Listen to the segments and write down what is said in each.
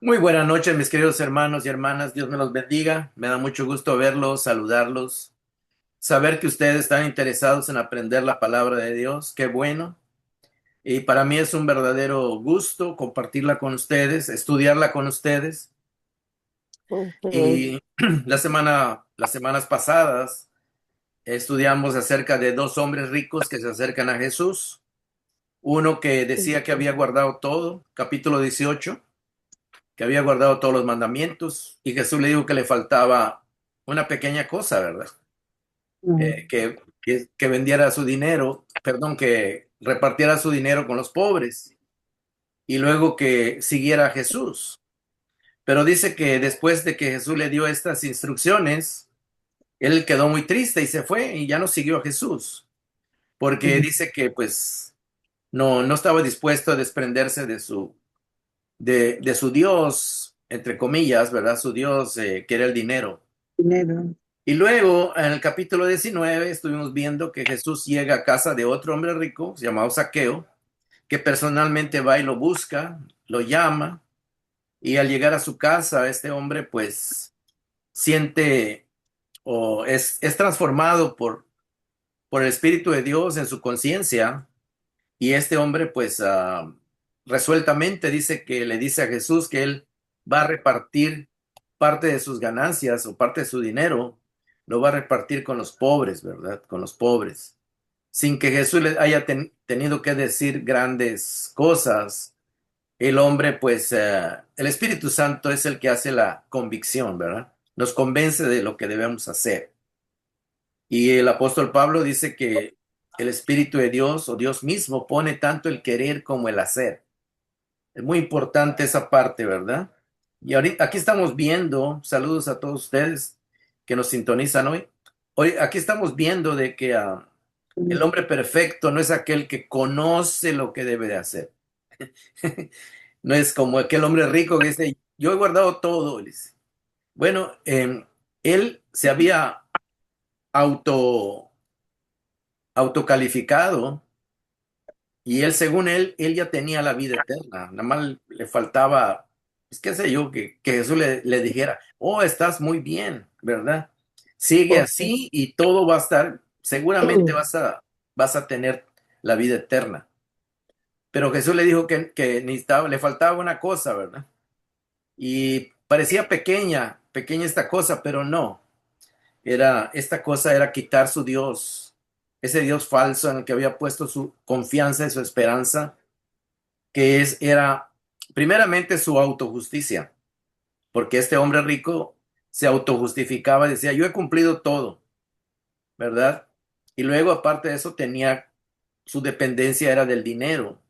Muy buenas noches, mis queridos hermanos y hermanas. Dios me los bendiga. Me da mucho gusto verlos, saludarlos, saber que ustedes están interesados en aprender la palabra de Dios. Qué bueno. Y para mí es un verdadero gusto compartirla con ustedes, estudiarla con ustedes. Ujú, Y las semanas pasadas estudiamos acerca de dos hombres ricos que se acercan a Jesús. Uno que decía que había guardado todo, capítulo 18, que había guardado todos los mandamientos, y Jesús le dijo que le faltaba una pequeña cosa, ¿verdad? Que vendiera su dinero, perdón, que repartiera su dinero con los pobres y luego que siguiera a Jesús. Pero dice que después de que Jesús le dio estas instrucciones, él quedó muy triste y se fue y ya no siguió a Jesús, porque dice que pues no estaba dispuesto a desprenderse de su Dios, entre comillas, ¿verdad? Su Dios, que era el dinero. dinero. Y luego, en el capítulo 19 estuvimos viendo que Jesús llega a casa de otro hombre rico, llamado Zaqueo, que personalmente va y lo busca, lo llama, y al llegar a su casa, este hombre pues siente o es transformado por el Espíritu de Dios en su conciencia, y este hombre pues resueltamente dice que le dice a Jesús que él va a repartir parte de sus ganancias o parte de su dinero, lo va a repartir con los pobres, ¿verdad? Con los pobres. Sin que Jesús le haya tenido que decir grandes cosas, el hombre pues, el Espíritu Santo es el que hace la convicción, ¿verdad? Nos convence de lo que debemos hacer. Y el apóstol Pablo dice que el Espíritu de Dios o Dios mismo pone tanto el querer como el hacer. Es muy importante esa parte, ¿verdad? Y ahorita aquí estamos viendo, saludos a todos ustedes que nos sintonizan hoy. Hoy aquí estamos viendo de que el hombre perfecto no es aquel que conoce lo que debe de hacer. No es como aquel hombre rico que dice, yo he guardado todo. Dice. Bueno, él se había auto autocalificado. Y él, según él ya tenía la vida eterna. Nada más le faltaba, pues qué sé yo, que Jesús le dijera, oh, estás muy bien, ¿verdad? Sigue así y todo va a estar, seguramente vas a tener la vida eterna. Pero Jesús le dijo que necesitaba, le faltaba una cosa, ¿verdad? Y parecía pequeña, pequeña esta cosa, pero no. Esta cosa era quitar su Dios, ese Dios falso en el que había puesto su confianza y su esperanza era primeramente su autojusticia, porque este hombre rico se autojustificaba, decía, yo he cumplido todo, ¿verdad? Y luego, aparte de eso, su dependencia era del dinero,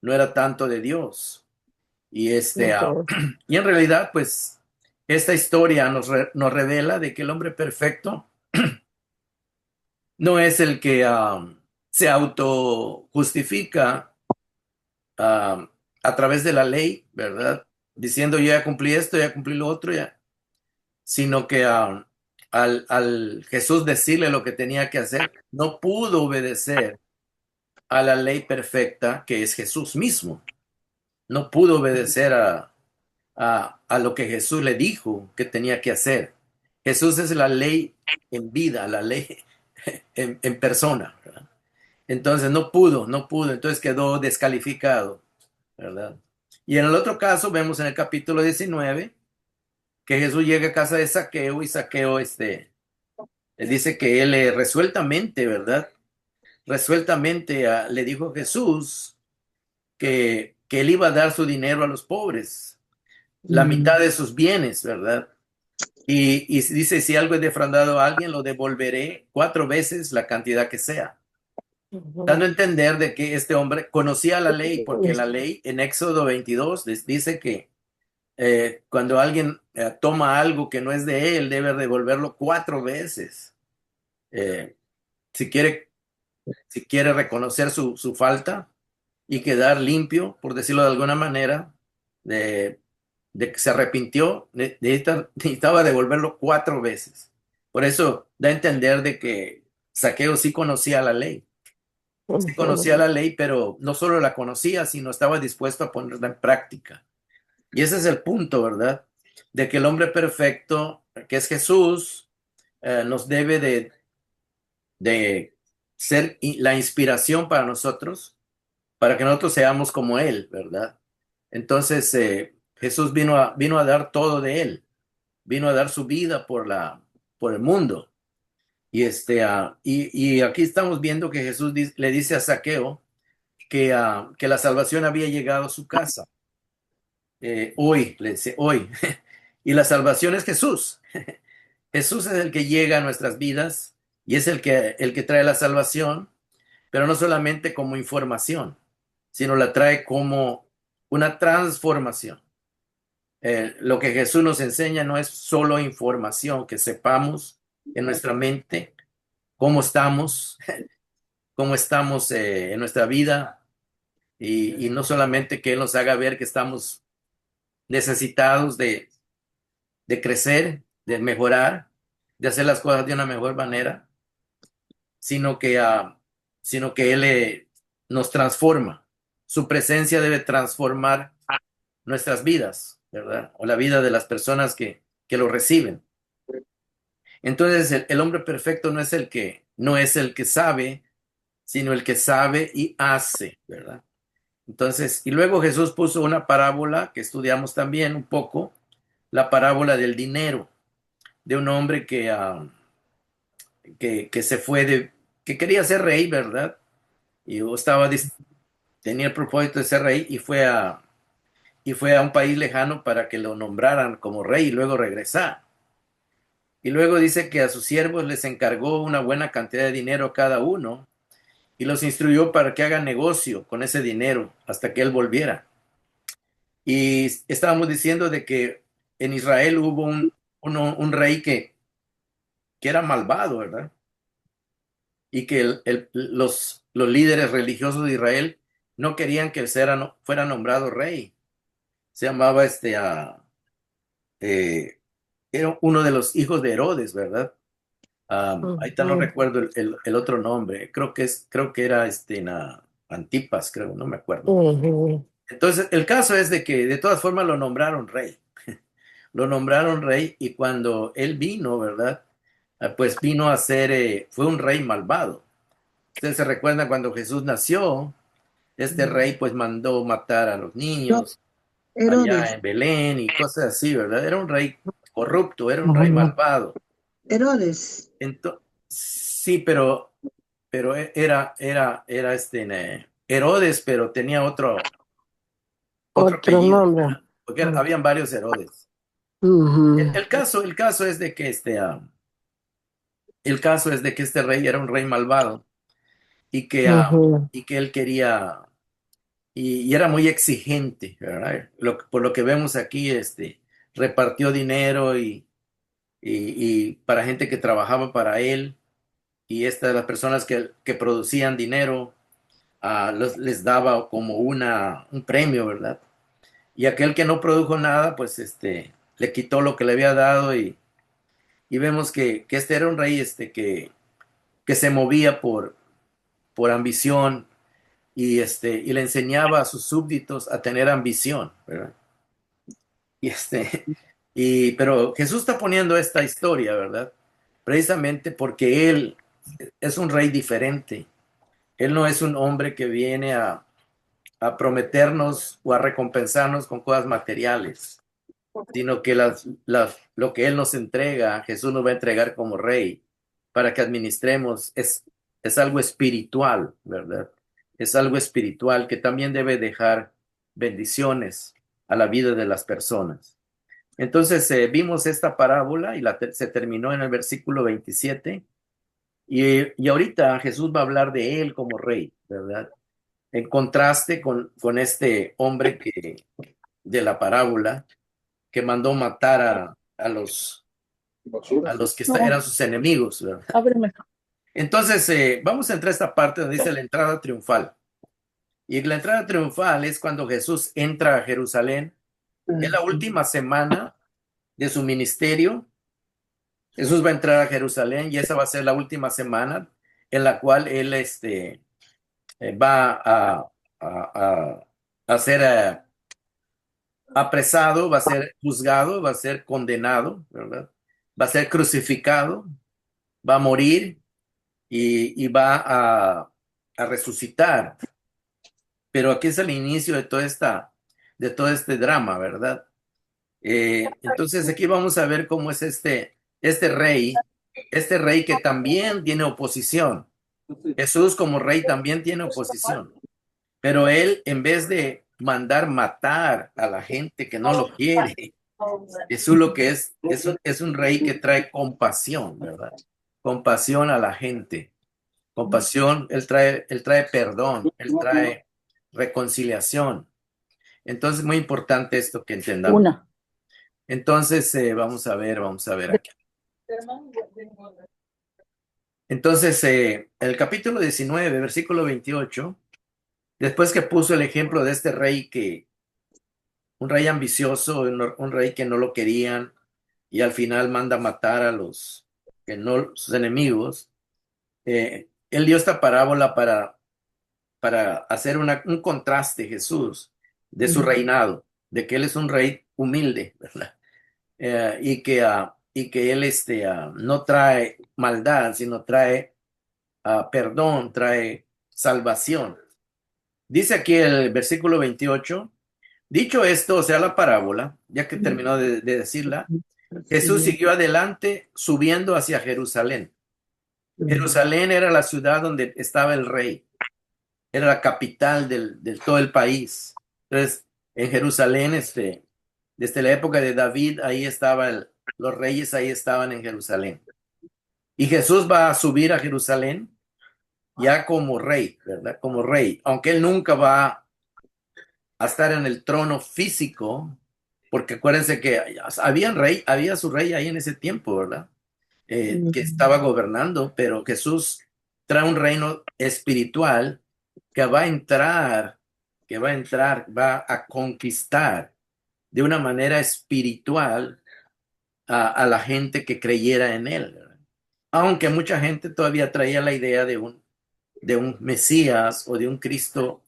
no era tanto de Dios. Y, Ujú, y en realidad, pues, esta historia nos revela de que el hombre perfecto no es el que se autojustifica a través de la ley, ¿verdad? Diciendo, yo ya cumplí esto, ya cumplí lo otro, ya. Sino que al Jesús decirle lo que tenía que hacer, no pudo obedecer a la ley perfecta que es Jesús mismo. No pudo obedecer a lo que Jesús le dijo que tenía que hacer. Jesús es la ley en vida, la ley en persona, ¿verdad? Entonces no pudo, entonces quedó descalificado, ¿verdad? Y en el otro caso vemos en el capítulo 19 que Jesús llega a casa de Saqueo y Saqueo él dice que él resueltamente, ¿verdad? Resueltamente le dijo a Jesús que él iba a dar su dinero a los pobres, la mitad de sus bienes, ¿verdad? Y dice, si algo he defraudado a alguien, lo devolveré 4 veces la cantidad que sea. Dando a entender de que este hombre conocía la ley, porque la ley en Éxodo 22 les dice que cuando alguien toma algo que no es de él, debe devolverlo 4 veces. Eh, si quiere, si quiere reconocer su falta y quedar limpio, por decirlo de alguna manera, de, de que se arrepintió, necesitaba devolverlo 4 veces. Por eso da a entender de que Saqueo sí conocía la ley. Sí ujú, conocía la ley, pero no solo la conocía, sino estaba dispuesto a ponerla en práctica. Y ese es el punto, ¿verdad? De que el hombre perfecto, que es Jesús, nos debe de ser la inspiración para nosotros, para que nosotros seamos como Él, ¿verdad? Entonces, Jesús vino a dar todo de Él, vino a dar su vida por el mundo. Y aquí estamos viendo que Jesús le dice a Zaqueo que la salvación había llegado a su casa. Hoy, le dice, hoy. Y la salvación es Jesús. Jesús es el que llega a nuestras vidas y es el que trae la salvación, pero no solamente como información, sino la trae como una transformación. Lo que Jesús nos enseña no es solo información, que sepamos en nuestra mente cómo estamos en nuestra vida y no solamente que Él nos haga ver que estamos necesitados de crecer, de mejorar, de hacer las cosas de una mejor manera, sino que, sino que Él nos transforma. Su presencia debe transformar nuestras vidas, ¿verdad? O la vida de las personas que lo reciben. Entonces, el hombre perfecto no es el que sabe, sino el que sabe y hace, ¿verdad? Entonces, y luego Jesús puso una parábola que estudiamos también un poco, la parábola del dinero, de un hombre que se fue que quería ser rey, ¿verdad? Y tenía el propósito de ser rey y fue a un país lejano para que lo nombraran como rey y luego regresar. Y luego dice que a sus siervos les encargó una buena cantidad de dinero a cada uno y los instruyó para que hagan negocio con ese dinero hasta que él volviera. Y estábamos diciendo de que en Israel hubo un rey que era malvado, ¿verdad? Y que los líderes religiosos de Israel no querían que él fuera nombrado rey. Se llamaba eh, era uno de los hijos de Herodes, ¿verdad? Ahorita no Ujú, recuerdo el otro nombre. Creo que era Antipas, creo, no me acuerdo. ujú. Entonces, el caso es de que de todas formas lo nombraron rey. Lo nombraron rey y cuando él vino, ¿verdad? Pues vino a ser, fue un rey malvado. Ustedes se recuerdan cuando Jesús nació, este rey pues mandó matar a los No, niños allá Herodes. en Belén y cosas así, ¿verdad? Era un rey corrupto, era un rey Ujú. malvado. Herodes. Sí, pero era Herodes, pero tenía otro Otro apellido, nombre. ¿verdad? Porque habían varios Herodes. El, Ujú, el caso, el caso es de que este rey era un rey malvado y que, ah, ujú. y que él quería, y era muy exigente, ¿verdad? Por lo que vemos aquí, repartió dinero y para gente que trabajaba para él, y las personas que producían dinero, les daba como un premio, ¿verdad? Y aquel que no produjo nada, pues le quitó lo que le había dado y vemos que este era un rey que se movía por ambición y le enseñaba a sus súbditos a tener ambición, ¿verdad? Y pero Jesús está poniendo esta historia, ¿verdad? Precisamente porque Él es un rey diferente. Él no es un hombre que viene a prometernos o a recompensarnos con cosas materiales, sino que lo que Él nos entrega, Jesús nos va a entregar como rey para que administremos, es algo espiritual, ¿verdad? Es algo espiritual que también debe dejar bendiciones a la vida de las personas. Entonces vimos esta parábola y se terminó en el versículo 27 y ahorita Jesús va a hablar de Él como rey, ¿verdad? En contraste con este hombre de la parábola que mandó matar a los que eran No, sus enemigos, ¿verdad? ábreme. Entonces, vamos a entrar a esta parte donde dice la entrada triunfal. Y la entrada triunfal es cuando Jesús entra a Jerusalén. Es la última semana de su ministerio. Jesús va a entrar a Jerusalén y esa va a ser la última semana en la cual él va a hacer apresado, va a ser juzgado, va a ser condenado, ¿verdad? Va a ser crucificado, va a morir y va a resucitar. Pero aquí es el inicio de de todo este drama, ¿verdad? Entonces aquí vamos a ver cómo es este rey que también tiene oposición. Jesús como rey también tiene oposición, pero él en vez de mandar matar a la gente que no lo quiere, Jesús lo que es un rey que trae compasión, ¿verdad? Compasión a la gente, compasión, él trae perdón, él trae reconciliación. Entonces, muy importante esto que entendamos. Una. Entonces, vamos a ver aquí. Entonces, el capítulo 19, versículo 28, después que puso el ejemplo de este rey un rey ambicioso, un rey que no lo querían y al final manda matar a que no, sus enemigos, él dio esta parábola para hacer un contraste, Jesús, de su reinado, de que él es un rey humilde, ¿verdad? Y que él no trae maldad, sino trae perdón, trae salvación. Dice aquí el versículo 28, dicho esto, o sea, la parábola, ya que terminó de decirla, Jesús siguió adelante subiendo hacia Jerusalén. Jerusalén era la ciudad donde estaba el rey, era la capital del todo el país. Entonces, en Jerusalén, desde la época de David, ahí los reyes ahí estaban en Jerusalén. Y Jesús va a subir a Jerusalén ya como rey, ¿verdad? Como rey, aunque él nunca va a estar en el trono físico, porque acuérdense que había su rey ahí en ese tiempo, ¿verdad? Que estaba gobernando, pero Jesús trae un reino espiritual que va a entrar, va a conquistar de una manera espiritual a la gente que creyera en él, ¿verdad? Aunque mucha gente todavía traía la idea de un Mesías o de un Cristo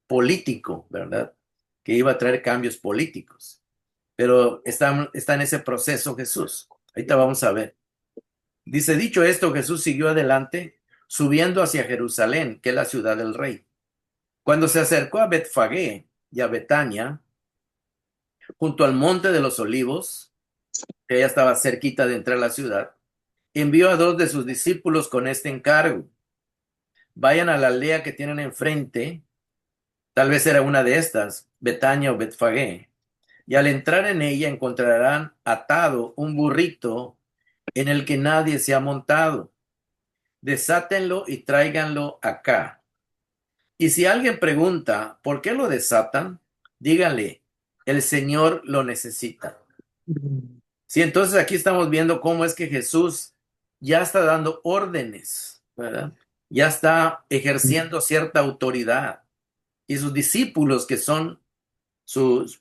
político, ¿verdad? Que iba a traer cambios políticos. Pero está en ese proceso Jesús. Ahorita vamos a ver. Dice, dicho esto, Jesús siguió adelante, subiendo hacia Jerusalén, que es la ciudad del rey. Cuando se acercó a Betfagé y a Betania, junto al monte de los olivos, que ya estaba cerquita de entrar a la ciudad, envió a dos de sus discípulos con este encargo. Vayan a la aldea que tienen enfrente, tal vez era una de estas, Betania o Betfagé, y al entrar en ella encontrarán atado un burrito en el que nadie se ha montado. Desátenlo y tráiganlo acá. Y si alguien pregunta por qué lo desatan, díganle, el Señor lo necesita. Sí, entonces aquí estamos viendo cómo es que Jesús ya está dando órdenes, ¿verdad? Ya está ejerciendo cierta autoridad. Y sus discípulos, que son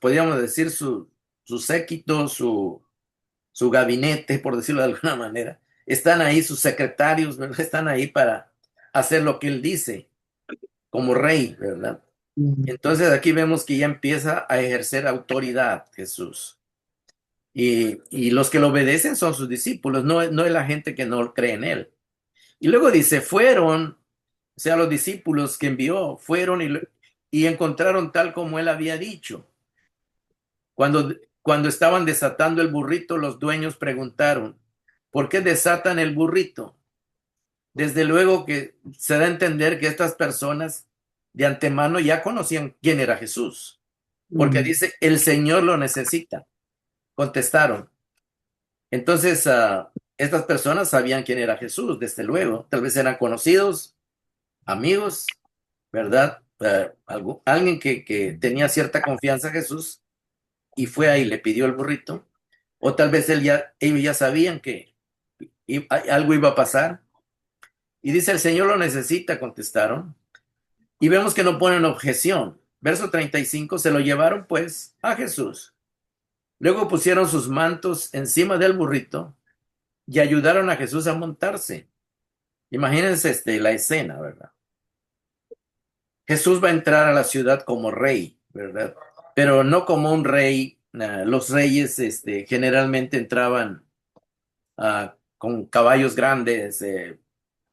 podríamos decir, su séquito, su gabinete, por decirlo de alguna manera, están ahí, sus secretarios, ¿verdad? Están ahí para hacer lo que él dice como rey, ¿verdad? Entonces aquí vemos que ya empieza a ejercer autoridad Jesús. Y los que lo obedecen son sus discípulos, no es la gente que no cree en él. Y luego dice, fueron, o sea, los discípulos que envió, fueron y encontraron tal como él había dicho. Cuando estaban desatando el burrito, los dueños preguntaron, ¿por qué desatan el burrito? Desde luego que se da a entender que estas personas de antemano ya conocían quién era Jesús, porque dice, el Señor lo necesita. Contestaron. Entonces, estas personas sabían quién era Jesús, desde luego. Tal vez eran conocidos, amigos, ¿verdad? Alguien que tenía cierta confianza en Jesús y fue ahí, le pidió el burrito. O tal vez ellos ya sabían que algo iba a pasar. Y dice, el Señor lo necesita, contestaron. Y vemos que no ponen objeción. Verso 35, se lo llevaron pues a Jesús. Luego pusieron sus mantos encima del burrito y ayudaron a Jesús a montarse. Imagínense la escena, ¿verdad? Jesús va a entrar a la ciudad como rey, ¿verdad? pero no como un rey. Los reyes generalmente entraban con caballos grandes,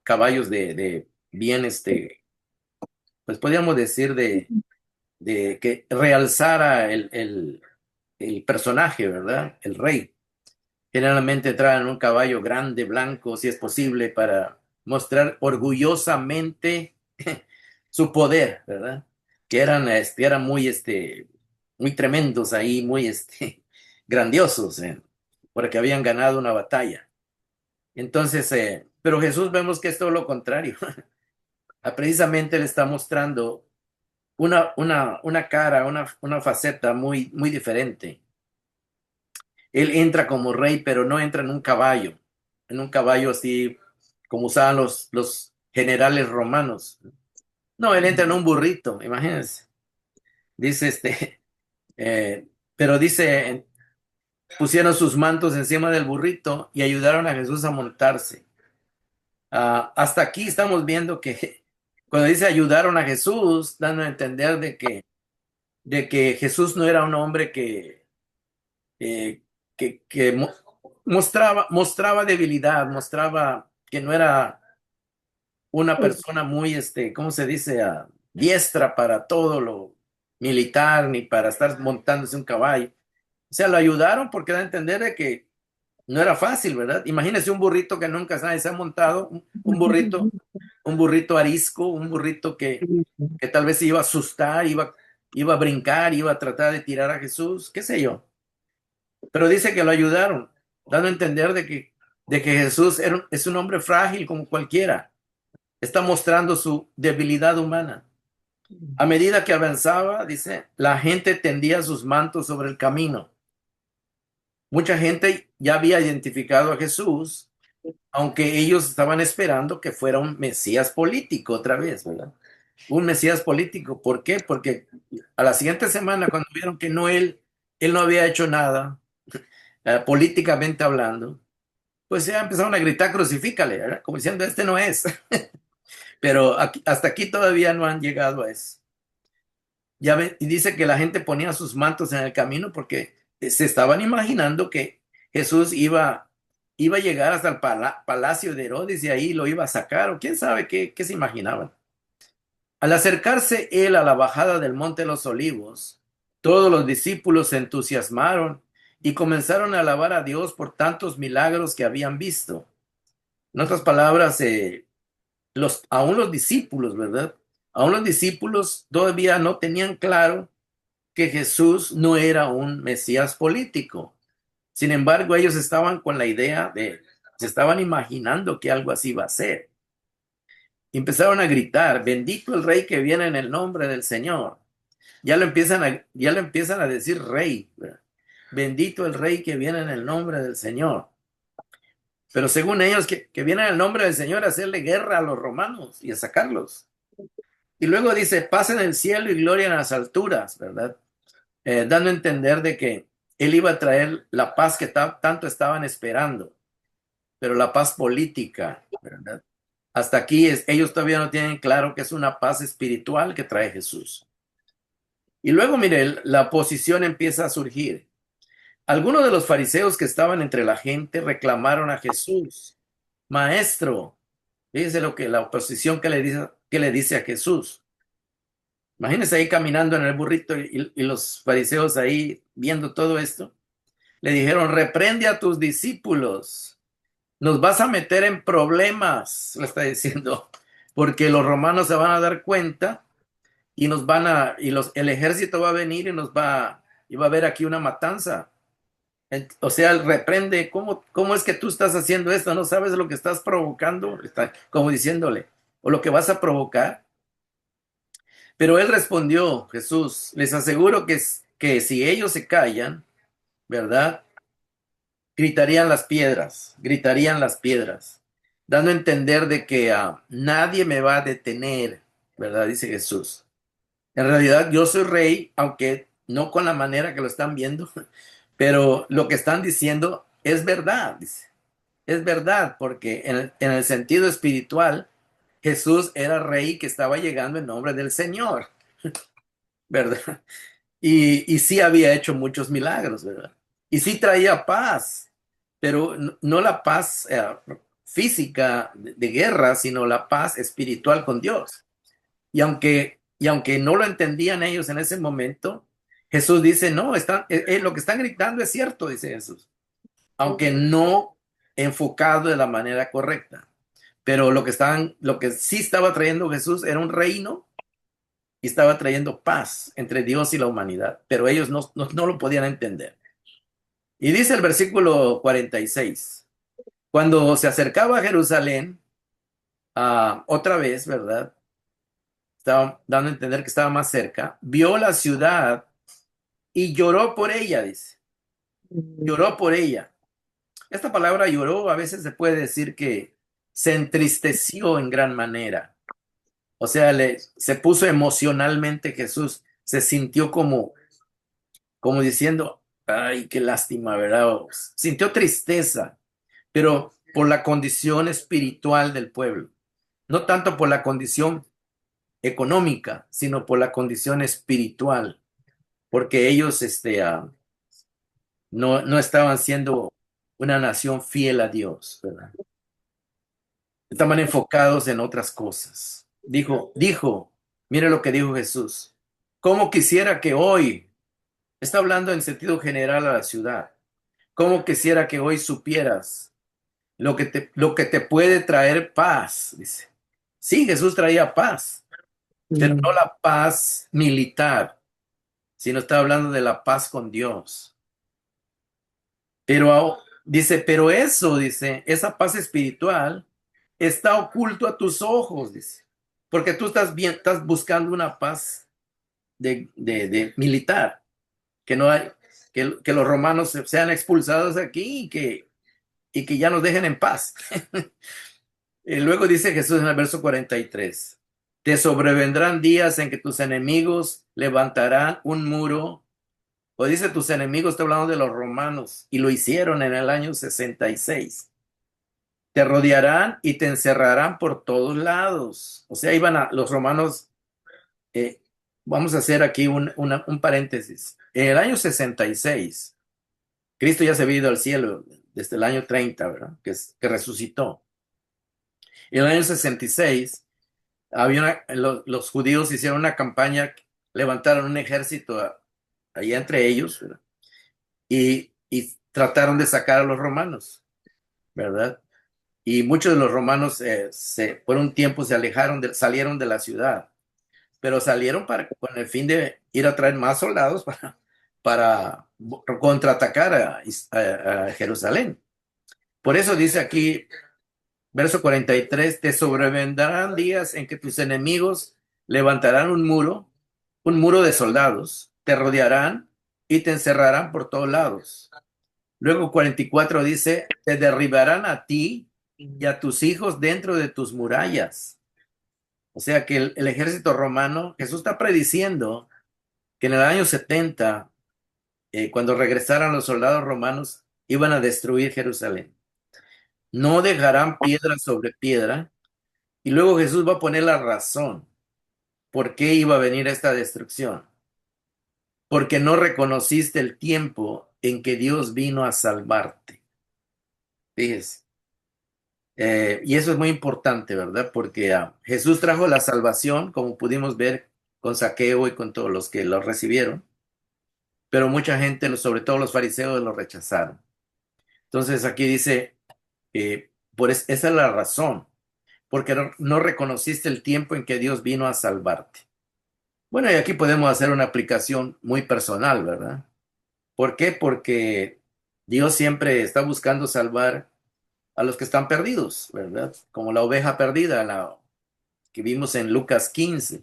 caballos de bien, pues podríamos decir de que realzara el personaje, ¿verdad? El rey. Generalmente entraban en un caballo grande, blanco, si es posible, para mostrar orgullosamente su poder, ¿verdad? Que eran muy, muy tremendos ahí, muy, grandiosos, porque habían ganado una batalla. Entonces, pero Jesús vemos que es todo lo contrario. Precisamente le está mostrando una cara, una faceta muy, muy diferente. Él entra como rey, pero no entra en un caballo así como usaban los generales romanos. No, él entra en un burrito, imagínense. Dice eh, pero dice, pusieron sus mantos encima del burrito y ayudaron a Jesús a montarse. Hasta aquí estamos viendo que cuando dice ayudaron a Jesús, dando a entender de que Jesús no era un hombre eh, que mostraba debilidad, mostraba que no era una persona muy, ¿cómo se dice? Diestra para todo lo militar, ni para estar montándose un caballo. O sea, lo ayudaron porque da a entender de que no era fácil, ¿verdad? Imagínese un burrito que nunca nadie se ha montado, un burrito arisco, un burrito que tal vez se iba a asustar, iba a brincar, iba a tratar de tirar a Jesús, qué sé yo. Pero dice que lo ayudaron, dando a entender de que Jesús es un hombre frágil como cualquiera. Está mostrando su debilidad humana. A medida que avanzaba, dice, la gente tendía sus mantos sobre el camino. Mucha gente ya había identificado a Jesús, aunque ellos estaban esperando que fuera un Mesías político otra vez, ¿verdad? Un Mesías político. ¿Por qué? Porque a la siguiente semana, cuando vieron que él no había hecho nada, políticamente hablando, pues ya empezaron a gritar, crucifícale, ¿verdad? Como diciendo, este no es. Pero hasta aquí todavía no han llegado a eso. Ya ve, y dice que la gente ponía sus mantos en el camino porque se estaban imaginando que Jesús iba a llegar hasta el palacio de Herodes y ahí lo iba a sacar, o quién sabe qué se imaginaban. Al acercarse él a la bajada del Monte de los Olivos, todos los discípulos se entusiasmaron y comenzaron a alabar a Dios por tantos milagros que habían visto. En otras palabras, aún los discípulos, ¿verdad? Aún los discípulos todavía no tenían claro que Jesús no era un Mesías político. Sin embargo, ellos estaban con la idea se estaban imaginando que algo así iba a ser. Y empezaron a gritar, bendito el rey que viene en el nombre del Señor. Ya lo empiezan a decir rey, ¿verdad? Bendito el rey que viene en el nombre del Señor. Pero según ellos, que viene en el nombre del Señor a hacerle guerra a los romanos y a sacarlos. Y luego dice, paz en el cielo y gloria en las alturas, ¿verdad? Dando a entender de que él iba a traer la paz que tanto estaban esperando, pero la paz política, ¿verdad? Hasta aquí ellos todavía no tienen claro que es una paz espiritual que trae Jesús. Y luego, mire, la oposición empieza a surgir. Algunos de los fariseos que estaban entre la gente reclamaron a Jesús, Maestro, fíjense lo que la oposición que le dice a Jesús. Imagínense ahí caminando en el burrito y los fariseos ahí viendo todo esto. Le dijeron, reprende a tus discípulos, nos vas a meter en problemas, le está diciendo, porque los romanos se van a dar cuenta y el ejército va a venir y va a haber aquí una matanza. O sea, él reprende, ¿cómo es que tú estás haciendo esto? ¿No sabes lo que estás provocando? Está como diciéndole, o lo que vas a provocar. Pero él respondió, Jesús, les aseguro que si ellos se callan, ¿verdad? Gritarían las piedras, dando a entender de que nadie me va a detener, ¿verdad? Dice Jesús. En realidad yo soy rey, aunque no con la manera que lo están viendo, pero lo que están diciendo es verdad, dice. Es verdad, porque en el sentido espiritual, Jesús era rey que estaba llegando en nombre del Señor, ¿verdad? y sí había hecho muchos milagros, ¿verdad? Y sí traía paz, pero no la paz física de guerra, sino la paz espiritual con Dios. Y aunque no lo entendían ellos en ese momento, Jesús dice, no, lo que están gritando es cierto, dice Jesús, aunque no enfocado de la manera correcta. Pero lo que sí estaba trayendo Jesús era un reino y estaba trayendo paz entre Dios y la humanidad, pero ellos no lo podían entender. Y dice el versículo 46, cuando se acercaba a Jerusalén, otra vez, ¿verdad? Estaba dando a entender que estaba más cerca, vio la ciudad y lloró por ella, dice, Mm, lloró por ella. Esta palabra lloró a veces se puede decir que se entristeció en gran manera. O sea, se puso emocionalmente Jesús, se sintió como diciendo, ay, qué lástima, ¿verdad? Sintió tristeza, pero por la condición espiritual del pueblo, no tanto por la condición económica, sino por la condición espiritual, porque ellos no estaban siendo una nación fiel a Dios, ¿verdad? Estaban enfocados en otras cosas. Mire lo que dijo Jesús, cómo quisiera que hoy, está hablando en sentido general a la ciudad, cómo quisiera que hoy supieras lo que te puede traer paz, dice. Sí, Jesús traía paz, pero no mm, la paz militar, sino está hablando de la paz con Dios. Dice, pero eso, dice, esa paz espiritual está oculto a tus ojos, dice, porque tú estás buscando una paz de militar, que no hay, que los romanos sean expulsados aquí y que ya nos dejen en paz. Y luego dice Jesús en el verso 43, te sobrevendrán días en que tus enemigos levantarán un muro, o dice tus enemigos, está hablando de los romanos, y lo hicieron en el año 66. Te rodearán y te encerrarán por todos lados. O sea, los romanos, eh, vamos a hacer aquí un paréntesis. En el año 66, Cristo ya se había ido al cielo desde el año 30, ¿verdad? Que resucitó. En el año 66 los judíos hicieron una campaña, levantaron un ejército allá entre ellos, ¿verdad? Y trataron de sacar a los romanos, ¿verdad? Y muchos de los romanos por un tiempo se alejaron, salieron de la ciudad, pero salieron con el fin de ir a traer más soldados para contraatacar a Jerusalén. Por eso dice aquí verso 43, te sobrevendrán días en que tus enemigos levantarán un muro de soldados, te rodearán y te encerrarán por todos lados. Luego 44 dice, te derribarán a ti y a tus hijos dentro de tus murallas. O sea que el ejército romano, Jesús está prediciendo que en el año 70, cuando regresaran los soldados romanos, iban a destruir Jerusalén. No dejarán piedra sobre piedra. Y luego Jesús va a poner la razón por qué iba a venir esta destrucción. Porque no reconociste el tiempo en que Dios vino a salvarte. Fíjese. Y eso es muy importante, ¿verdad? Porque Jesús trajo la salvación, como pudimos ver con Saqueo y con todos los que lo recibieron, pero mucha gente, sobre todo los fariseos, lo rechazaron. Entonces aquí dice, esa es la razón, porque no reconociste el tiempo en que Dios vino a salvarte. Bueno, y aquí podemos hacer una aplicación muy personal, ¿verdad? ¿Por qué? Porque Dios siempre está buscando salvar a los que están perdidos, ¿verdad? Como la oveja perdida, la que vimos en Lucas 15.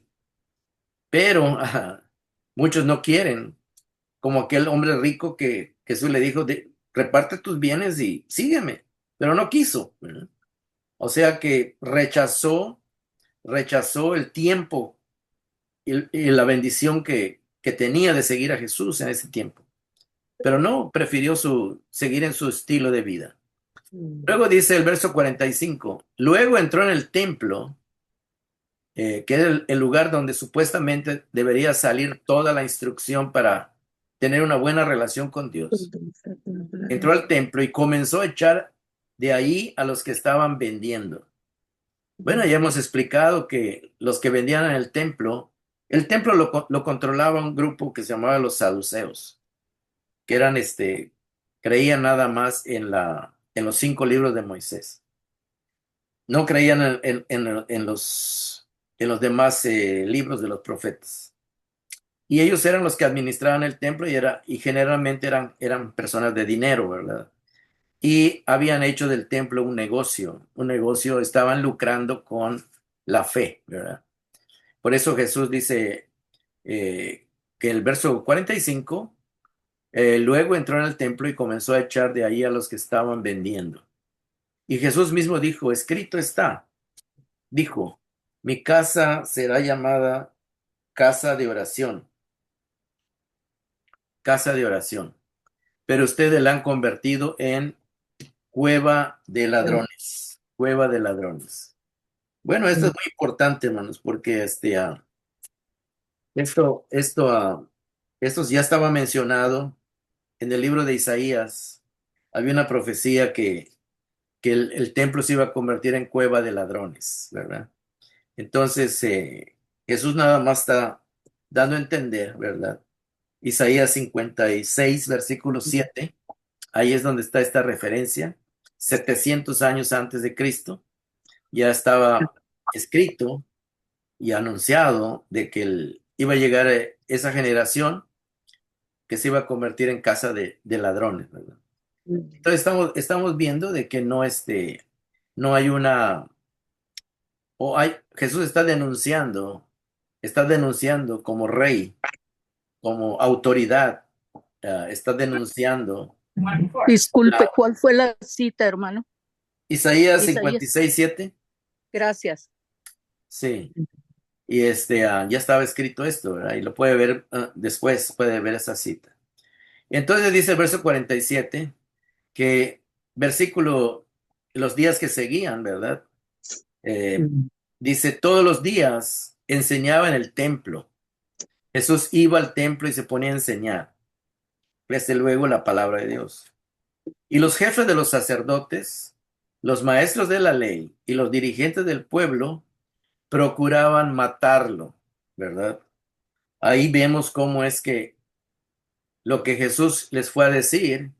Pero muchos no quieren, como aquel hombre rico que Jesús le dijo, reparte tus bienes y sígueme, pero no quiso, ¿verdad? O sea que rechazó el tiempo y la bendición que tenía de seguir a Jesús en ese tiempo. Pero no, prefirió seguir en su estilo de vida. mm, Luego dice el verso 45, luego entró en el templo que era el lugar donde supuestamente debería salir toda la instrucción para tener una buena relación con Dios. Entró al templo y comenzó a echar de ahí a los que estaban vendiendo. Bueno, ya hemos explicado que los que vendían en el templo lo controlaba un grupo que se llamaba los saduceos, que eran creían nada más en los 5 libros de Moisés. No creían en los demás libros de los profetas. Y ellos eran los que administraban el templo y generalmente eran personas de dinero, ¿verdad? Y habían hecho del templo un negocio, estaban lucrando con la fe, ¿verdad? Por eso Jesús dice que el verso 45, luego entró en el templo y comenzó a echar de ahí a los que estaban vendiendo. Y Jesús mismo dijo, escrito está, dijo, mi casa será llamada casa de oración, pero ustedes la han convertido en cueva de ladrones. Bueno, esto es muy importante, hermanos, porque esto, esto, esto ya estaba mencionado en el libro de Isaías. Había una profecía que el templo se iba a convertir en cueva de ladrones, ¿verdad? Entonces, Jesús nada más está dando a entender, ¿verdad? Isaías 56, versículo 7, ahí es donde está esta referencia. 700 años antes de Cristo, ya estaba escrito y anunciado de que iba a llegar esa generación que se iba a convertir en casa de ladrones, ¿verdad? Entonces estamos viendo de que no hay Jesús está denunciando como rey, como autoridad, está denunciando Disculpe, la, ¿cuál fue la cita, hermano? Isaías Isaías. 56:7, Gracias. sí, y ya estaba escrito esto, ¿verdad? Y lo puede ver después, puede ver esa cita. Entonces dice el verso 47 que versículo, los días que seguían, ¿verdad? Eh, Dice, todos los días enseñaba en el templo. Jesús iba al templo y se ponía a enseñar, desde luego, la palabra de Dios. Y los jefes de los sacerdotes, los maestros de la ley y los dirigentes del pueblo procuraban matarlo, ¿verdad? Ahí vemos cómo es que lo que Jesús les fue a decir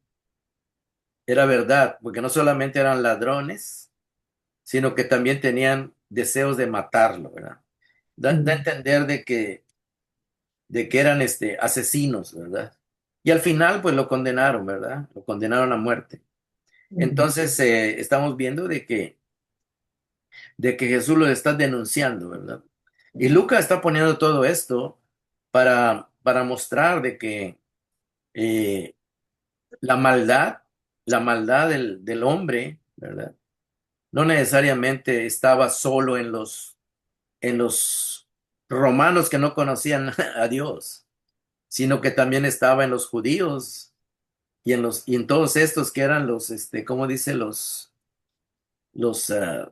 era verdad, porque no solamente eran ladrones, sino que también tenían deseos de matarlo, ¿verdad? Da a entender de que eran asesinos, ¿verdad? Y al final, pues lo condenaron, ¿verdad? Lo condenaron a muerte. Entonces, estamos viendo de que Jesús lo está denunciando, ¿verdad? Y Lucas está poniendo todo esto para mostrar de que eh, la maldad, la maldad del hombre, ¿verdad? No necesariamente estaba solo en los romanos que no conocían a Dios, sino que también estaba en los judíos y en todos estos que eran ¿cómo dice? Los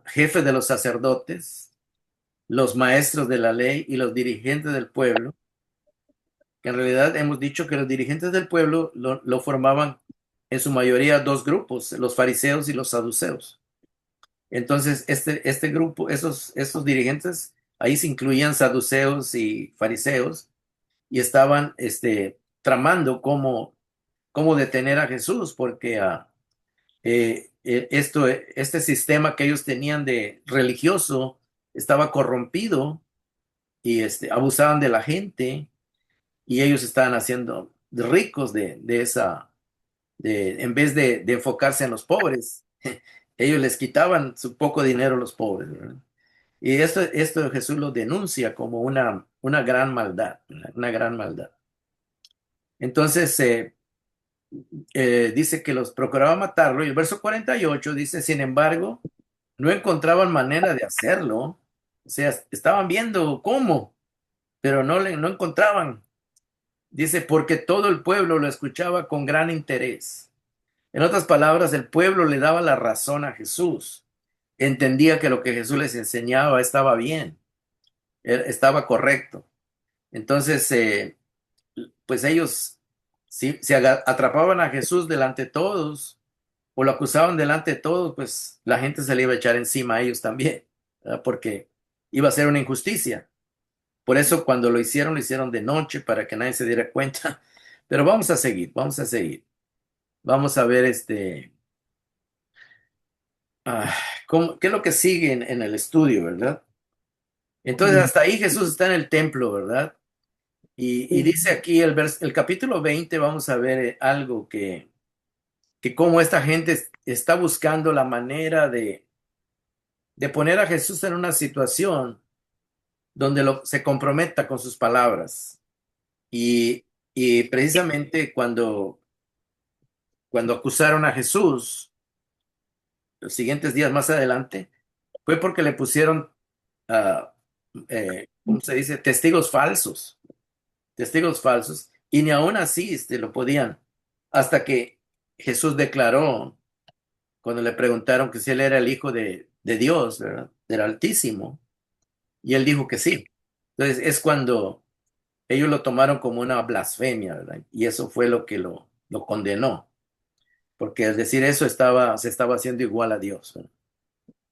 jefes de los sacerdotes, los maestros de la ley y los dirigentes del pueblo, que en realidad hemos dicho que los dirigentes del pueblo lo formaban en su mayoría dos grupos, los fariseos y los saduceos. Entonces, este grupo, esos dirigentes, ahí se incluían saduceos y fariseos y estaban tramando cómo detener a Jesús, porque este sistema que ellos tenían de religioso estaba corrompido y abusaban de la gente y ellos estaban haciendo ricos en vez de enfocarse en los pobres, ellos les quitaban su poco dinero a los pobres, ¿verdad? Y esto Jesús lo denuncia como una gran maldad, una gran maldad. Entonces, dice que los procuraba matarlo, y el verso 48 dice, sin embargo, no encontraban manera de hacerlo, o sea, estaban viendo cómo, pero no encontraban. Dice, porque todo el pueblo lo escuchaba con gran interés. En otras palabras, el pueblo le daba la razón a Jesús. Entendía que lo que Jesús les enseñaba estaba bien. estaba correcto. Entonces, pues ellos, si atrapaban a Jesús delante de todos o lo acusaban delante de todos, pues la gente se le iba a echar encima a ellos también, ¿verdad? Porque iba a ser una injusticia. Por eso cuando lo hicieron de noche para que nadie se diera cuenta. Pero vamos a seguir, vamos a seguir. Vamos a ver ah, qué es lo que sigue en el estudio, ¿verdad? Entonces Mm, hasta ahí Jesús está en el templo, ¿verdad? Y sí. dice aquí el capítulo 20, vamos a ver algo que cómo esta gente está buscando la manera de poner a Jesús en una situación donde se comprometa con sus palabras. Y, y precisamente cuando acusaron a Jesús, los siguientes días más adelante, fue porque le pusieron, ah, ¿cómo se dice? Testigos falsos, y ni aún así lo podían, hasta que Jesús declaró, cuando le preguntaron que si él era el Hijo de Dios, ¿verdad? Del Altísimo, y él dijo que sí. Entonces es cuando ellos lo tomaron como una blasfemia, ¿verdad? Y eso fue lo que lo condenó, porque al decir eso se estaba haciendo igual a Dios, ¿verdad?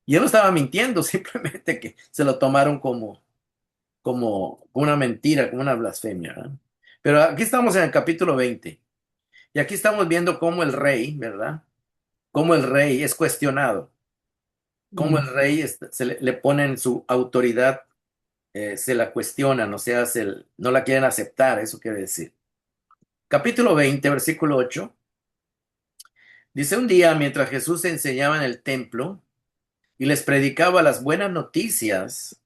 Y él no estaba mintiendo, simplemente que se lo tomaron como una mentira, como una blasfemia, ¿verdad? Pero aquí estamos en el capítulo 20 y aquí estamos viendo cómo el rey, ¿verdad? Cómo el rey es cuestionado, cómo el Mm, rey le ponen su autoridad, se la cuestionan, o sea, no la quieren aceptar, eso quiere decir. Capítulo 20, versículo 8, dice: un día mientras Jesús enseñaba en el templo y les predicaba las buenas noticias,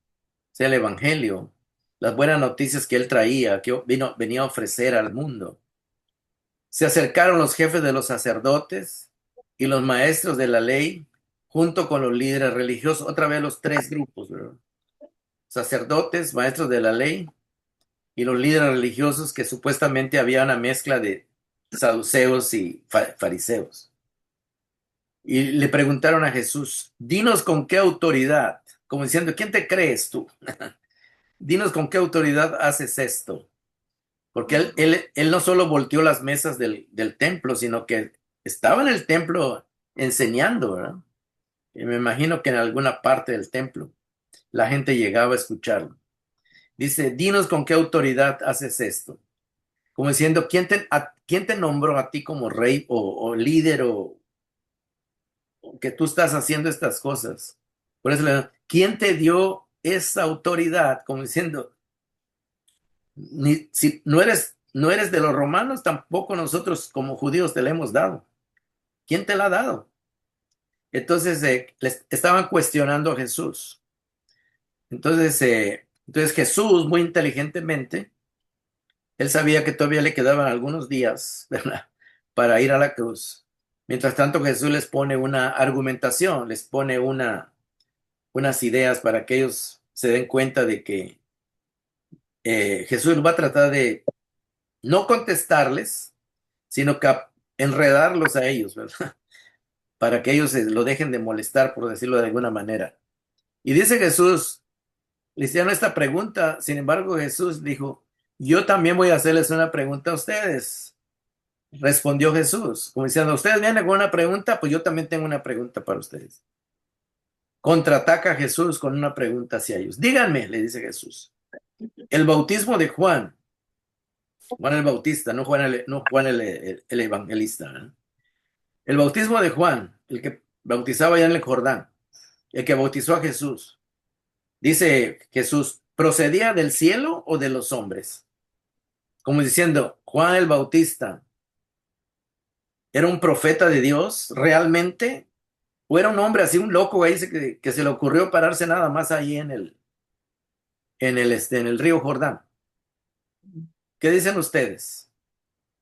o sea, el evangelio, las buenas noticias que él traía, que venía a ofrecer al mundo. Se acercaron los jefes de los sacerdotes y los maestros de la ley, junto con los líderes religiosos, otra vez los tres grupos, ¿verdad? Sacerdotes, maestros de la ley y los líderes religiosos, que supuestamente había una mezcla de saduceos y fariseos. Y le preguntaron a Jesús: dinos con qué autoridad, como diciendo, ¿quién te crees tú? Dinos con qué autoridad haces esto. Porque él no solo volteó las mesas del templo, sino que estaba en el templo enseñando, ¿verdad? Y me imagino que en alguna parte del templo la gente llegaba a escucharlo. Dice: dinos con qué autoridad haces esto. Como diciendo, ¿quién te nombró a ti como rey o líder o que tú estás haciendo estas cosas? Por eso ¿quién te dio esa autoridad? Como diciendo, si no eres de los romanos, tampoco nosotros como judíos te la hemos dado. ¿Quién te la ha dado? Entonces les estaban cuestionando a Jesús. Entonces Jesús, muy inteligentemente, él sabía que todavía le quedaban algunos días, ¿verdad?, para ir a la cruz. Mientras tanto, Jesús les pone una argumentación, les pone unas ideas para que ellos se den cuenta de que Jesús va a tratar de no contestarles, sino que enredarlos a ellos, ¿verdad? Para que ellos lo dejen de molestar, por decirlo de alguna manera. Y dice Jesús, le hicieron esta pregunta, sin embargo Jesús dijo: yo también voy a hacerles una pregunta a ustedes. Respondió Jesús, como diciendo, ustedes vienen con una pregunta, pues yo también tengo una pregunta para ustedes. Contraataca a Jesús con una pregunta hacia ellos. Díganme, le dice Jesús, el bautismo de Juan, Juan el Bautista, no Juan el evangelista, ¿eh? El bautismo de Juan, el que bautizaba allá en el Jordán, el que bautizó a Jesús. Dice Jesús, ¿procedía del cielo o de los hombres? Como diciendo, Juan el Bautista, ¿era un profeta de Dios realmente? ¿O era un hombre así, un loco ahí que se le ocurrió pararse nada más ahí en el río Jordán? ¿Qué dicen ustedes?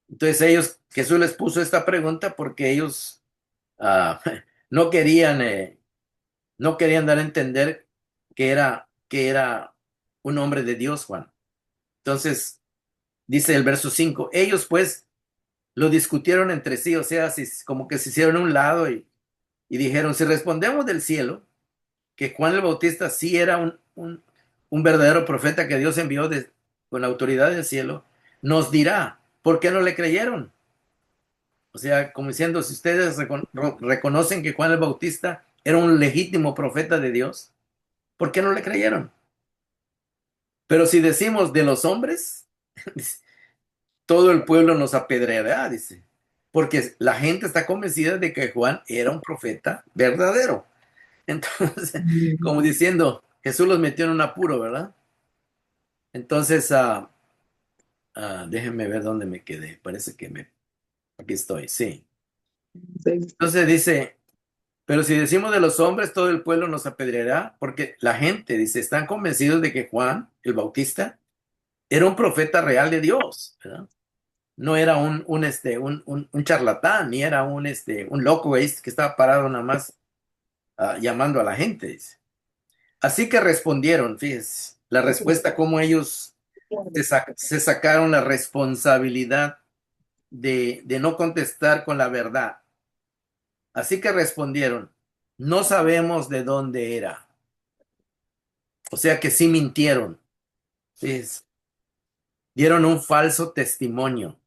Entonces Jesús les puso esta pregunta porque ellos ah, no querían, no querían dar a entender que era un hombre de Dios, Juan. Entonces, dice el verso 5, ellos pues lo discutieron entre sí, o sea, como que se hicieron a un lado y dijeron, si respondemos del cielo, que Juan el Bautista sí era un verdadero profeta que Dios envió con la autoridad del cielo, nos dirá, ¿por qué no le creyeron? O sea, como diciendo, si ustedes reconocen que Juan el Bautista era un legítimo profeta de Dios, ¿por qué no le creyeron? Pero si decimos de los hombres, todo el pueblo nos apedreará, dice, porque la gente está convencida de que Juan era un profeta verdadero. Entonces, como diciendo, Jesús los metió en un apuro, ¿verdad? Entonces, déjenme ver dónde me quedé. Parece que aquí estoy, sí. Sí. Entonces dice, pero si decimos de los hombres, todo el pueblo nos apedreará, porque la gente, dice, están convencidos de que Juan, el Bautista, era un profeta real de Dios, ¿verdad? No era un charlatán, ni era un loco que estaba parado nada más llamando a la gente, dice. Así que respondieron, fíjense, la respuesta, cómo ellos se sacaron la responsabilidad de no contestar con la verdad. Así que respondieron, no sabemos de dónde era. O sea que sí mintieron, fíjense, dieron un falso testimonio,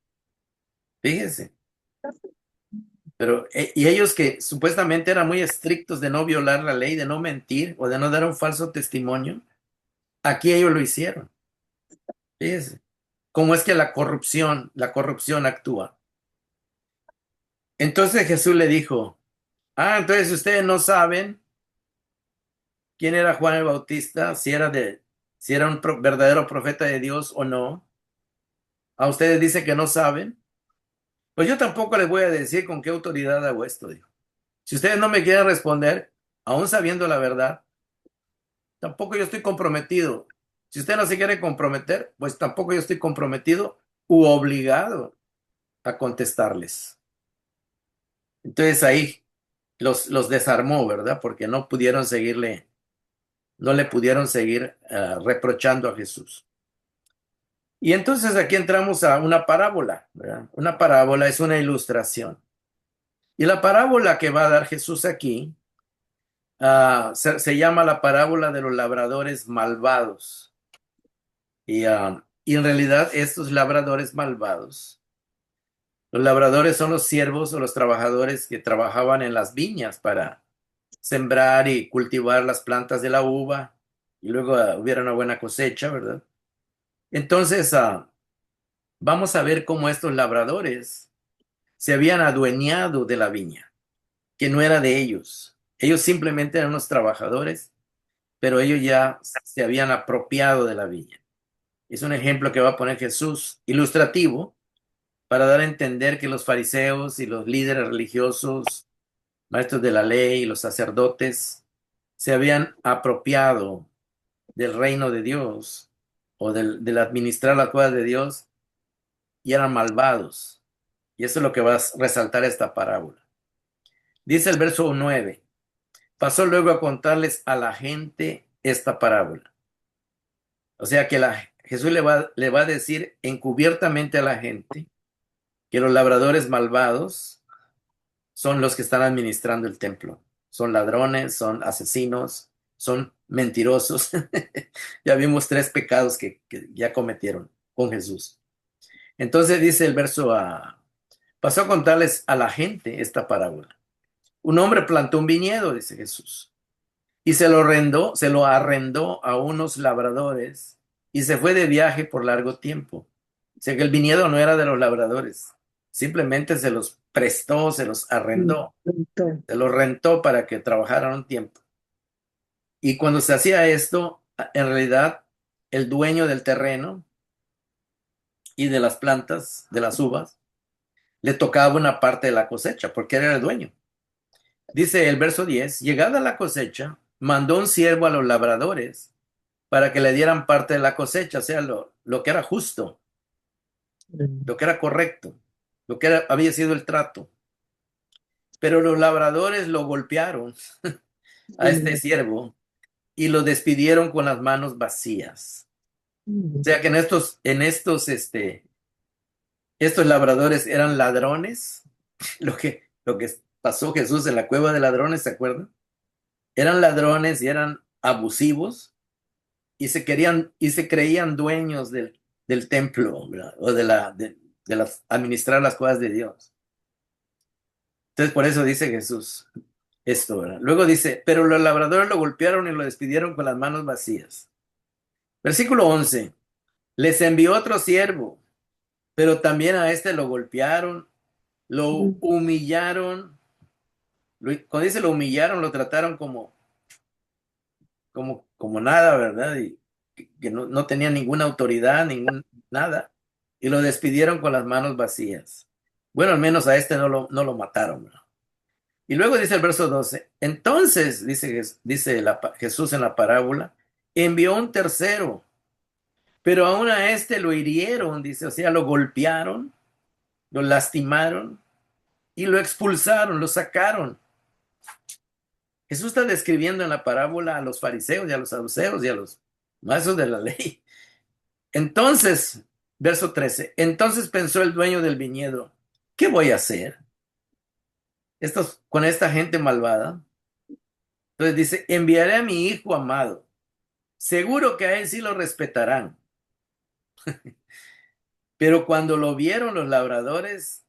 fíjense. Pero, y ellos que supuestamente eran muy estrictos de no violar la ley, de no mentir o de no dar un falso testimonio, aquí ellos lo hicieron. Fíjense. ¿Cómo es que la corrupción actúa? Entonces Jesús le dijo, entonces ustedes no saben quién era Juan el Bautista, si era un verdadero profeta de Dios o no. A ustedes dicen que no saben. Pues yo tampoco les voy a decir con qué autoridad hago esto, dijo. Si ustedes no me quieren responder, aún sabiendo la verdad, tampoco yo estoy comprometido. Si usted no se quiere comprometer, pues tampoco yo estoy comprometido u obligado a contestarles. Entonces ahí los desarmó, ¿verdad? Porque no le pudieron seguir reprochando a Jesús. Y entonces aquí entramos a una parábola, ¿verdad? Una parábola es una ilustración. Y la parábola que va a dar Jesús aquí se llama la parábola de los labradores malvados. Y en realidad estos labradores malvados, los labradores son los siervos o los trabajadores que trabajaban en las viñas para sembrar y cultivar las plantas de la uva y luego hubiera una buena cosecha, ¿verdad? Entonces, vamos a ver cómo estos labradores se habían adueñado de la viña, que no era de ellos. Ellos simplemente eran unos trabajadores, pero ellos ya se habían apropiado de la viña. Es un ejemplo que va a poner Jesús ilustrativo para dar a entender que los fariseos y los líderes religiosos, maestros de la ley y los sacerdotes se habían apropiado del reino de Dios o del administrar las cosas de Dios y eran malvados. Y eso es lo que va a resaltar esta parábola. Dice el verso 9, pasó luego a contarles a la gente esta parábola. O sea que Jesús le va a decir encubiertamente a la gente que los labradores malvados son los que están administrando el templo. Son ladrones, son asesinos, son mentirosos. Ya vimos tres pecados que ya cometieron con Jesús. Entonces dice el verso pasó a contarles a la gente esta parábola. Un hombre plantó un viñedo, dice Jesús, y se lo arrendó a unos labradores y se fue de viaje por largo tiempo. O sea que el viñedo no era de los labradores, simplemente se los prestó, se los arrendó, se los rentó para que trabajaran un tiempo. Y cuando se hacía esto, en realidad, el dueño del terreno y de las plantas, de las uvas, le tocaba una parte de la cosecha, porque él era el dueño. Dice el verso 10, llegada la cosecha, mandó un siervo a los labradores para que le dieran parte de la cosecha, o sea, lo que era justo, lo que era correcto, había sido el trato. Pero los labradores lo golpearon a este siervo y lo despidieron con las manos vacías. O sea que estos labradores eran ladrones, lo que pasó Jesús en la cueva de ladrones, ¿se acuerdan? Eran ladrones y eran abusivos y se creían dueños del templo, ¿verdad? O administrar las cosas de Dios. Entonces, por eso dice Jesús esto, ¿verdad? Luego dice, pero los labradores lo golpearon y lo despidieron con las manos vacías. Versículo 11, les envió otro siervo, pero también a este lo golpearon, lo humillaron. Cuando dice lo humillaron, lo trataron como nada, ¿verdad? Y que no tenía ninguna autoridad, nada. Y lo despidieron con las manos vacías. Bueno, al menos a este no lo mataron, ¿verdad? Y luego dice el verso 12, entonces, dice Jesús en la parábola, envió un tercero, pero aún a este lo hirieron, dice, o sea, lo golpearon, lo lastimaron y lo expulsaron, lo sacaron. Jesús está describiendo en la parábola a los fariseos y a los saduceos y a los maestros de la ley. Entonces, verso 13, entonces pensó el dueño del viñedo, ¿qué voy a hacer con esta gente malvada? Entonces dice, enviaré a mi hijo amado. Seguro que a él sí lo respetarán. Pero cuando lo vieron los labradores,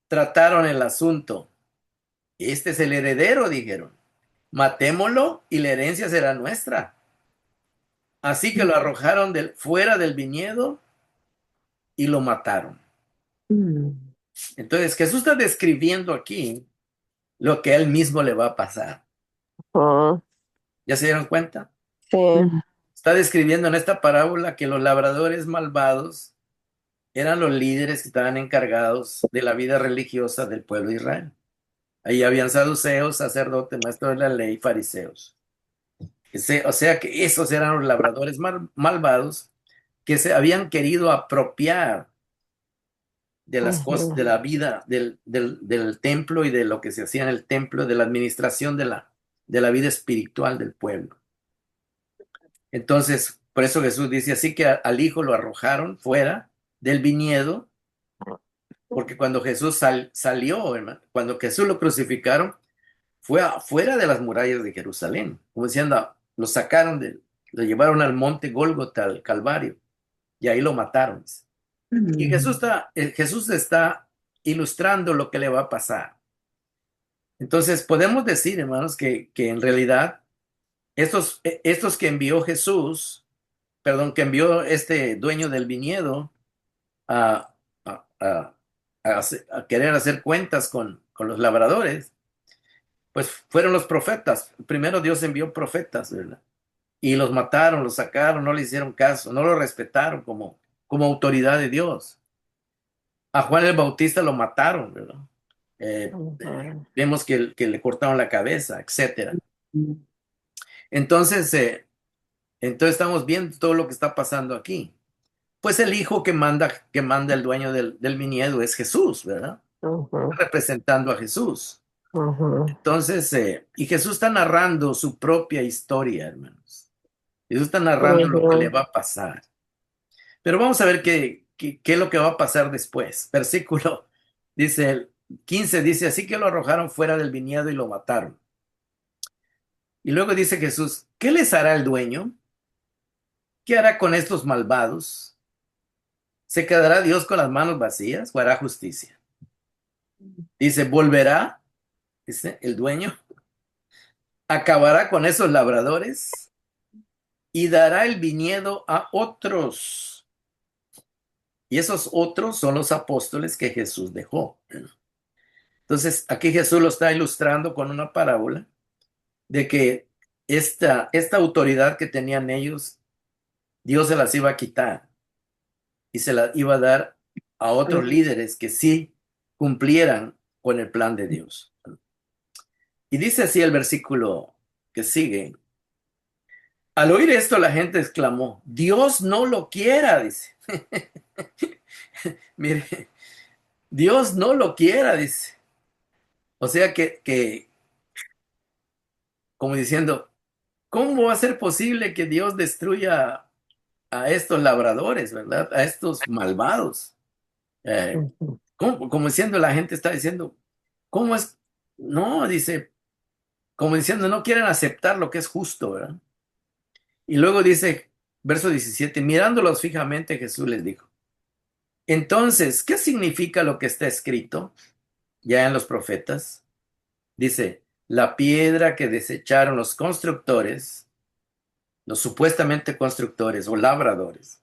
trataron el asunto. Este es el heredero, dijeron. Matémoslo y la herencia será nuestra. Así que lo arrojaron fuera del viñedo y lo mataron. Entonces Jesús está describiendo aquí lo que a él mismo le va a pasar. Oh, ¿Ya se dieron cuenta? sí. Está describiendo en esta parábola que los labradores malvados eran los líderes que estaban encargados de la vida religiosa del pueblo de Israel. Ahí habían saduceos, sacerdotes, maestros de la ley, fariseos. O sea que esos eran los labradores malvados que se habían querido apropiar de las cosas, de la vida del templo y de lo que se hacía en el templo, de la administración de la vida espiritual del pueblo. Entonces, por eso Jesús dice así que al hijo lo arrojaron fuera del viñedo, porque cuando Jesús salió, hermano, cuando Jesús lo crucificaron, fue afuera de las murallas de Jerusalén, como diciendo, lo sacaron, lo llevaron al monte Gólgota, al Calvario, y ahí lo mataron. Y Jesús está ilustrando lo que le va a pasar. Entonces, podemos decir, hermanos, que en realidad estos que envió Jesús, perdón, que envió este dueño del viñedo a, a- a- a querer hacer cuentas con los labradores, pues fueron los profetas. Primero Dios envió profetas, ¿verdad? Y los mataron, los sacaron, no le hicieron caso, no lo respetaron como autoridad de Dios. A Juan el Bautista lo mataron, ¿verdad? Vemos que le cortaron la cabeza, etcétera. Entonces, entonces estamos viendo todo lo que está pasando aquí. Pues el hijo que manda el dueño del viñedo es Jesús, ¿verdad? Representando a Jesús. Entonces, y Jesús está narrando su propia historia, hermanos. Jesús está narrando lo que le va a pasar. Pero vamos a ver qué es lo que va a pasar después. Versículo, dice el 15, dice, así que lo arrojaron fuera del viñedo y lo mataron. Y luego dice Jesús, ¿qué les hará el dueño? ¿Qué hará con estos malvados? ¿Se quedará Dios con las manos vacías o hará justicia? Dice, volverá, dice el dueño, acabará con esos labradores y dará el viñedo a otros. Y esos otros son los apóstoles que Jesús dejó. Entonces, aquí Jesús lo está ilustrando con una parábola de que esta autoridad que tenían ellos, Dios se las iba a quitar y se la iba a dar a otros líderes que sí cumplieran con el plan de Dios. Y dice así el versículo que sigue. Al oír esto, la gente exclamó, Dios no lo quiera, dice. Mire, Dios no lo quiera, dice. O sea que, como diciendo, ¿cómo va a ser posible que Dios destruya a estos labradores, ¿verdad? A estos malvados. Como diciendo, la gente está diciendo, ¿cómo es? No, dice, como diciendo, no quieren aceptar lo que es justo, ¿verdad? Y luego dice, verso 17, mirándolos fijamente, Jesús les dijo, entonces, ¿qué significa lo que está escrito ya en los profetas? Dice, la piedra que desecharon los constructores, los supuestamente constructores o labradores,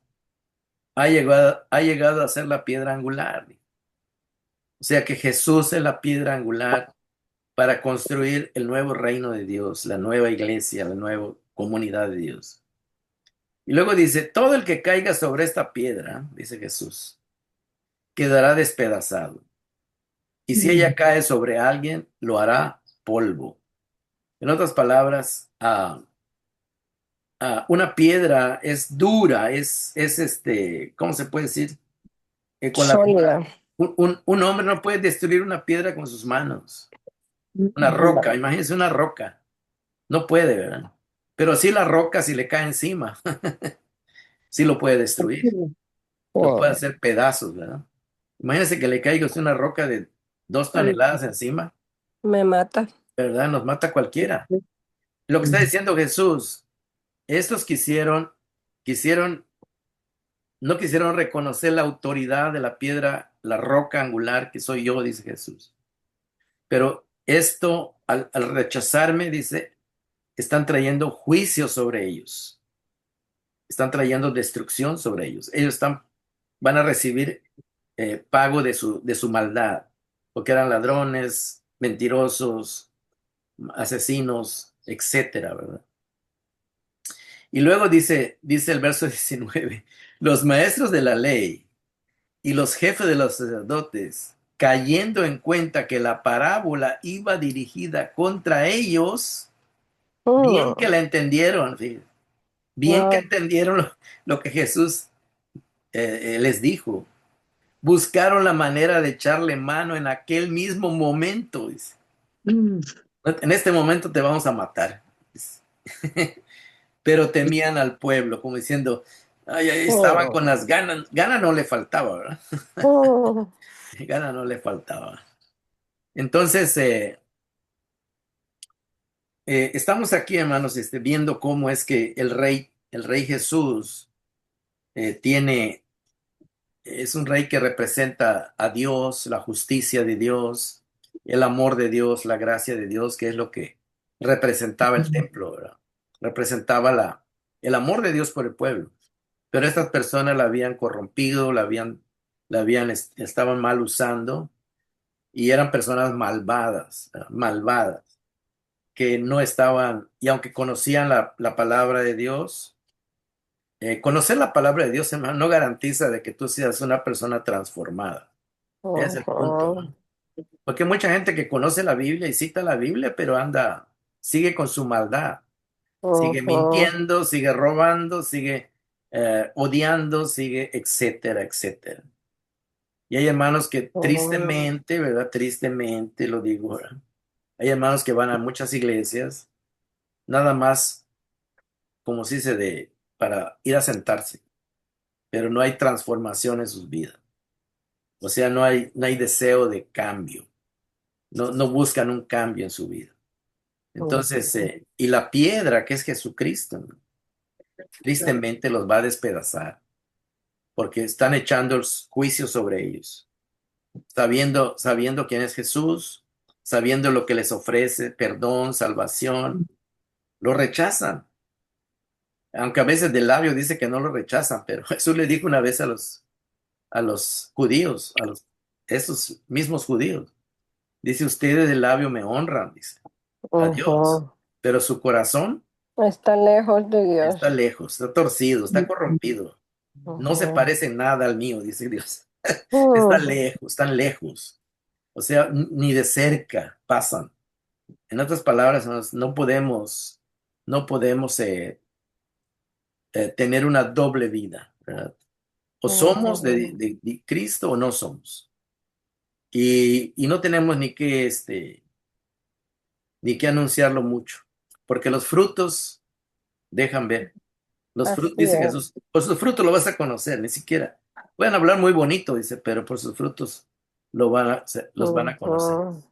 ha llegado a ser la piedra angular. O sea que Jesús es la piedra angular para construir el nuevo reino de Dios, la nueva iglesia, la nueva comunidad de Dios. Y luego dice, todo el que caiga sobre esta piedra, dice Jesús, quedará despedazado. Y si ella cae sobre alguien, lo hará polvo. En otras palabras, una piedra es dura, ¿cómo se puede decir? Con Sólida. un hombre no puede destruir una piedra con sus manos. Una roca, imagínense una roca. No puede, ¿verdad? Pero sí la roca, si le cae encima, sí lo puede destruir. Lo puede Oh, hacer pedazos, ¿verdad? Imagínense que le caiga a usted una roca de 2 toneladas encima, me mata. ¿verdad? Nos mata a cualquiera. Lo que está diciendo Jesús, estos quisieron, no quisieron reconocer la autoridad de la piedra, la roca angular que soy yo, dice Jesús. Pero esto, al rechazarme, dice, están trayendo juicio sobre ellos. Están trayendo destrucción sobre ellos. Van a recibir pago de su maldad, porque eran ladrones, mentirosos, asesinos, etcétera, ¿verdad? Y luego dice el verso 19, los maestros de la ley y los jefes de los sacerdotes, cayendo en cuenta que la parábola iba dirigida contra ellos, bien que Mm, la entendieron, fíjate, bien que wow. entendieron lo que Jesús les dijo. Buscaron la manera de echarle mano en aquel mismo momento. Dice. En este momento te vamos a matar. Dice. Pero temían al pueblo, como diciendo, ay, ahí estaban con Oh, las ganas. Gana no le faltaba, ¿verdad? oh, Gana no le faltaba. Entonces, estamos aquí, hermanos, viendo cómo es que el rey Jesús es un rey que representa a Dios, la justicia de Dios, el amor de Dios, la gracia de Dios, que es lo que representaba el templo, ¿verdad? Representaba el amor de Dios por el pueblo. Pero estas personas la habían corrompido, estaban mal usando y eran personas malvadas, malvadas, que no estaban, y aunque conocían la palabra de Dios, conocer la palabra de Dios, hermano, no garantiza de que tú seas una persona transformada. Ese es el punto, oh, ¿no? Porque hay mucha gente que conoce la Biblia y cita la Biblia, pero sigue con su maldad, oh, sigue oh, mintiendo, sigue robando, sigue odiando, sigue, etcétera, etcétera. Y hay hermanos que oh, tristemente, ¿verdad? Tristemente lo digo, ¿verdad? Hay hermanos que van a muchas iglesias, nada más, como se dice, para ir a sentarse, pero no hay transformación en sus vidas. O sea, no hay deseo de cambio. No buscan un cambio en su vida. oh, Entonces, y la piedra que es Jesucristo, ¿no? Tristemente los va a despedazar, porque están echando el juicio sobre ellos, sabiendo quién es Jesús, sabiendo lo que les ofrece, perdón, salvación, lo rechazan. Aunque a veces de labio dice que no lo rechazan, pero Jesús le dijo una vez a los judíos, esos mismos judíos, dice, ustedes de labio me honran, dice, a Dios, oh. pero su corazón Está lejos de está Dios. lejos, está torcido, está corrompido. No se Ujú. parece en nada al mío, dice Dios. Está Mm, lejos, están lejos. O sea, ni de cerca pasan. En otras palabras, no podemos tener una doble vida, ¿verdad? O somos de, ujú. de Cristo o no somos. Y no tenemos ni que anunciarlo mucho, porque los frutos dejan ver. Los frutos, Así dice es. Jesús, por sus frutos lo vas a conocer, ni siquiera. Pueden hablar muy bonito, dice, pero por sus frutos los van a conocer. Ujú.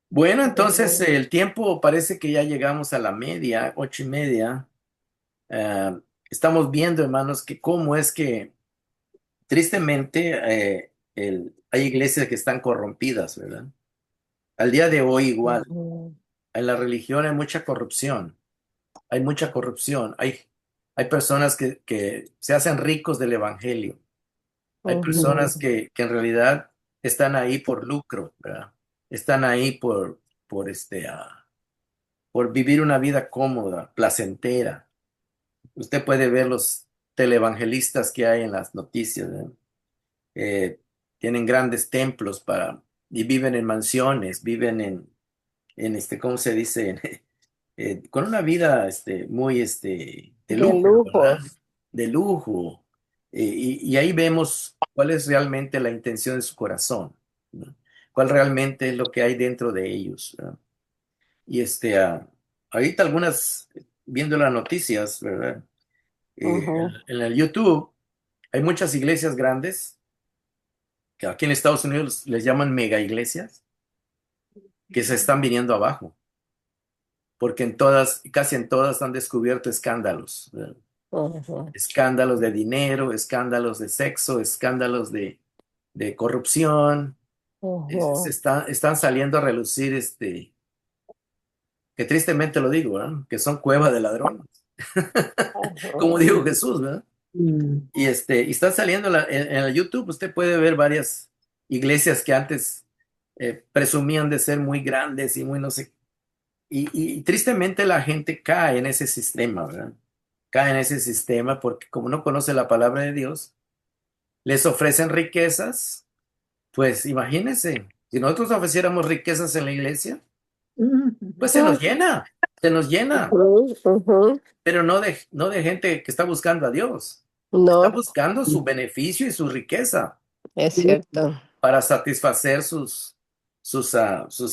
Bueno, entonces el tiempo parece que ya llegamos a la media, 8:30. eh, estamos viendo, hermanos, que cómo es que tristemente hay iglesias que están corrompidas, ¿verdad? Al día de hoy igual, Ujú, en la religión hay mucha corrupción, hay personas que se hacen ricos del evangelio, hay personas ujú, que en realidad están ahí por lucro, ¿verdad? Están ahí por vivir una vida cómoda, placentera. Usted puede ver los televangelistas que hay en las noticias, ¿verdad? Eh, Tienen grandes templos y viven en mansiones, viven ¿cómo se dice? Con una vida, muy, de de lucro, ¿verdad? lujos. De lujo. Y ahí vemos cuál es realmente la intención de su corazón, ¿no? Cuál realmente es lo que hay dentro de ellos, ¿verdad? Y ahorita viendo las noticias, ¿verdad? Ujú, En el YouTube hay muchas iglesias grandes que aquí en Estados Unidos les llaman mega iglesias que se están viniendo abajo, porque casi en todas han descubierto escándalos, ¿verdad? ujú, Escándalos de dinero, escándalos de sexo, escándalos de corrupción. ujú, Están saliendo a relucir, que tristemente lo digo, ¿verdad? Que son cueva de ladrones, como ujú. dijo Jesús, ¿verdad? Y están saliendo en el YouTube, usted puede ver varias iglesias que antes presumían de ser muy grandes y muy no sé. Y tristemente la gente cae en ese sistema, ¿verdad? Cae en ese sistema porque como no conoce la palabra de Dios, les ofrecen riquezas. Pues imagínense, si nosotros ofreciéramos riquezas en la iglesia, pues se nos llena, Ujú, ujú. pero no de gente que está buscando a Dios, está No, buscando su beneficio y su riqueza es cierto. para satisfacer sus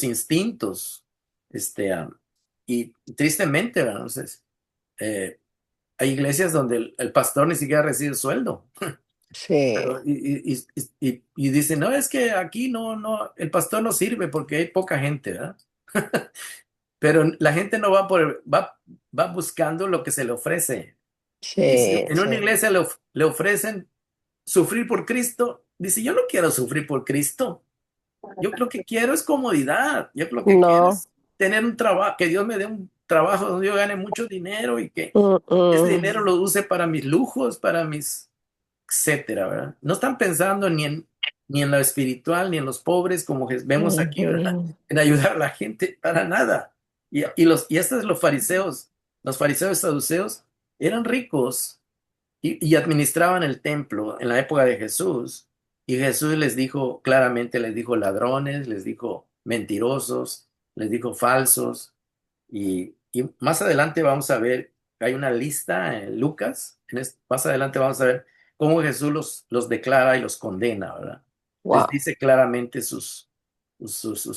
instintos. Este, ah, y tristemente, ¿verdad? Entonces, eh, hay iglesias donde el pastor ni siquiera recibe sueldo. Sí, Pero, y dicen, no, es que aquí no, el pastor no sirve porque hay poca gente, ¿verdad? Pero la gente no va buscando lo que se le ofrece. Y si sí, en una sí. iglesia le ofrecen sufrir por Cristo, dice, yo no quiero sufrir por Cristo. Yo lo que quiero es comodidad. Yo lo que quiero No. es tener un trabajo, que Dios me dé un trabajo donde yo gane mucho dinero y que Mm, ese dinero mm, lo use para mis lujos, para mis etcétera, ¿verdad? No están pensando ni en lo espiritual, ni en los pobres, como vemos aquí, ¿verdad? ujú, En ayudar a la gente, para nada. Y estos los fariseos saduceos, eran ricos y administraban el templo en la época de Jesús. Y Jesús les dijo claramente, les dijo ladrones, les dijo mentirosos, les dijo falsos. Y más adelante vamos a ver, hay una lista en Lucas, más adelante vamos a ver cómo Jesús los declara y los condena, ¿verdad? Les wow, dice claramente sus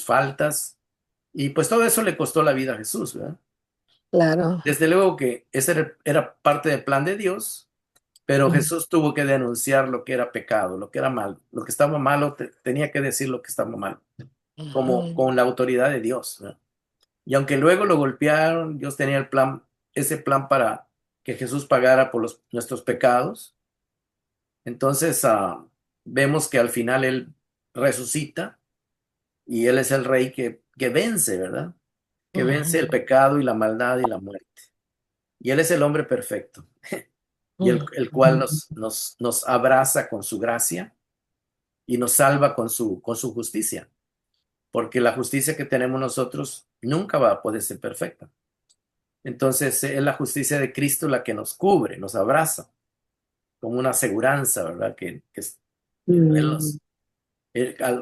faltas. Y pues todo eso le costó la vida a Jesús, ¿verdad? claro. Desde luego que ese era parte del plan de Dios, pero Jesús tuvo que denunciar lo que era pecado, lo que era mal, lo que estaba malo, tenía que decir lo que estaba mal, como Ujú, con la autoridad de Dios, ¿verdad? Y aunque luego lo golpearon, Dios tenía ese plan para que Jesús pagara por nuestros pecados. Entonces, vemos que al final Él resucita y Él es el rey que vence, ¿verdad? Que vence el ujú, pecado y la maldad y la muerte. Y Él es el hombre perfecto y el cual ujú. nos abraza con su gracia y nos salva con su justicia, porque la justicia que tenemos nosotros nunca va a poder ser perfecta. Entonces es la justicia de Cristo la que nos cubre, nos abraza, como una aseguranza, ¿verdad?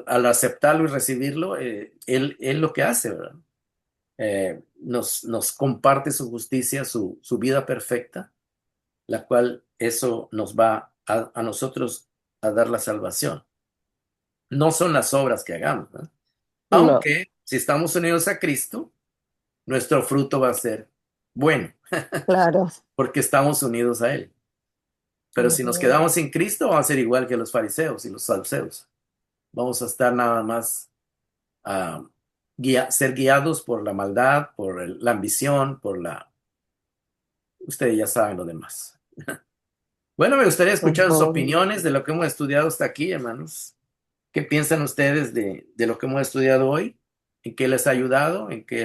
Al aceptarlo y recibirlo, él lo que hace, ¿verdad? Nos comparte su justicia, su vida perfecta, la cual eso nos va a nosotros a dar la salvación. No son las obras que hagamos, ¿verdad? No, Aunque si estamos unidos a Cristo, nuestro fruto va a ser bueno, claro. porque estamos unidos a Él. Pero si nos Ujú, quedamos sin Cristo, vamos a ser igual que los fariseos y los saduceos. Vamos a estar nada más a ser guiados por la maldad, por la ambición, Ustedes ya saben lo demás. Bueno, me gustaría escuchar sus Ujú. opiniones de lo que hemos estudiado hasta aquí, hermanos. ¿Qué piensan ustedes de lo que hemos estudiado hoy? ¿En qué les ha ayudado? ¿En qué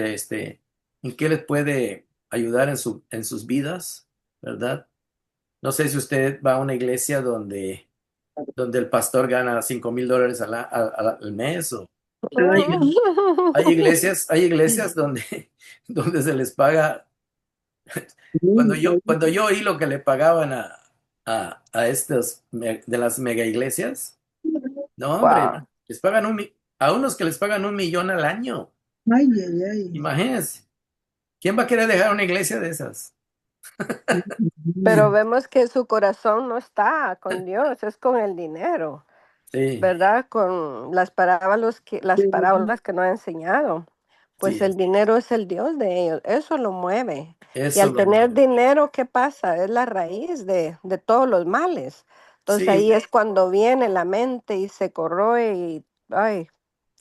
les puede ayudar en sus vidas? ¿Verdad? No sé si usted va a una iglesia donde el pastor gana $5,000 al mes o hay, hay iglesias donde se les paga. Cuando yo oí lo que le pagaban a estos de las mega iglesias, no, hombre, Wow. les pagan a unos que les pagan 1 millón al año. Ay, ay, ay. Imagínense, ¿quién va a querer dejar una iglesia de esas? Pero vemos que su corazón no está con Dios, es con el dinero, Sí, ¿verdad? Con las parábolas que nos ha enseñado. Pues sí, el dinero es el Dios de ellos, eso lo mueve. Y eso al lo tener mueve. dinero, ¿qué pasa? Es la raíz de todos los males. Entonces Sí, ahí es cuando viene la mente y se corroe y, ay,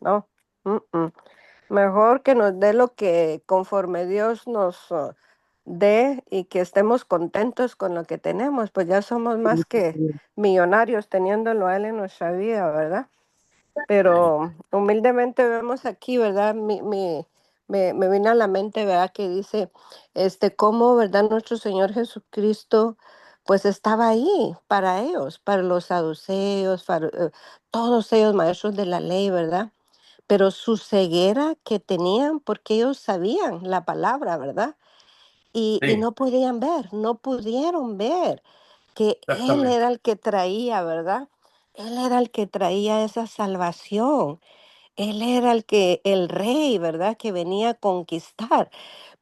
no. mm, mm. Mejor que nos dé lo que conforme Dios nos dé y que estemos contentos con lo que tenemos, pues ya somos más que millonarios teniéndolo a Él en nuestra vida, ¿verdad? sí, Pero humildemente vemos aquí, ¿verdad? Me viene a la mente, ¿verdad? Que dice, cómo, ¿verdad? Nuestro Señor Jesucristo, pues estaba ahí para ellos, para los saduceos, para todos ellos maestros de la ley, ¿verdad? Pero su ceguera que tenían, porque ellos sabían la palabra, ¿verdad? Y sí, no podían ver, no pudieron ver que Él exactamente. era el que traía, ¿verdad? Él era el que traía esa salvación. Él era el rey, ¿verdad? Que venía a conquistar,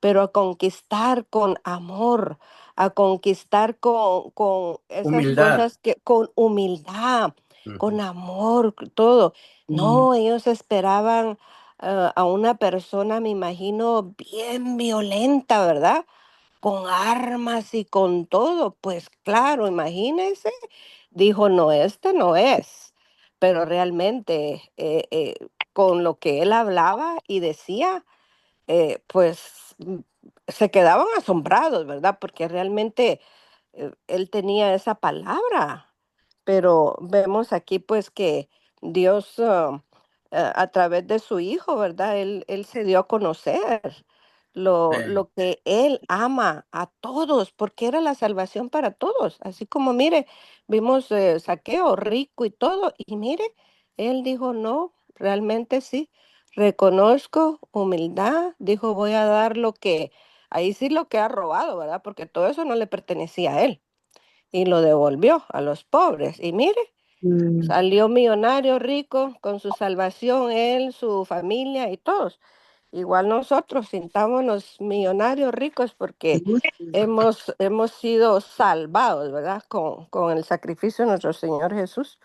pero a conquistar con amor, a conquistar con esas Humildad. cosas que, con humildad, Ujú. con amor, todo. No, ellos esperaban a una persona, me imagino, bien violenta, ¿verdad? Con armas y con todo. Pues claro, imagínense. Dijo, no, este no es. Pero realmente con lo que él hablaba y decía, pues se quedaban asombrados, ¿verdad? Porque realmente él tenía esa palabra, pero vemos aquí pues que Dios a través de su Hijo, ¿verdad? Él se dio a conocer Sí. lo que Él ama a todos, porque era la salvación para todos. Así como, mire, vimos Saqueo rico y todo, y mire, Él dijo, no, realmente sí, reconozco humildad, dijo, voy a dar lo que, ahí sí lo que ha robado, ¿verdad? Porque todo eso no le pertenecía a Él y lo devolvió a los pobres. Y mire, salió millonario, rico, con su salvación, él, su familia y todos. Igual nosotros sintámonos millonarios, ricos, porque hemos sido salvados, ¿verdad? Con el sacrificio de nuestro Señor Jesús.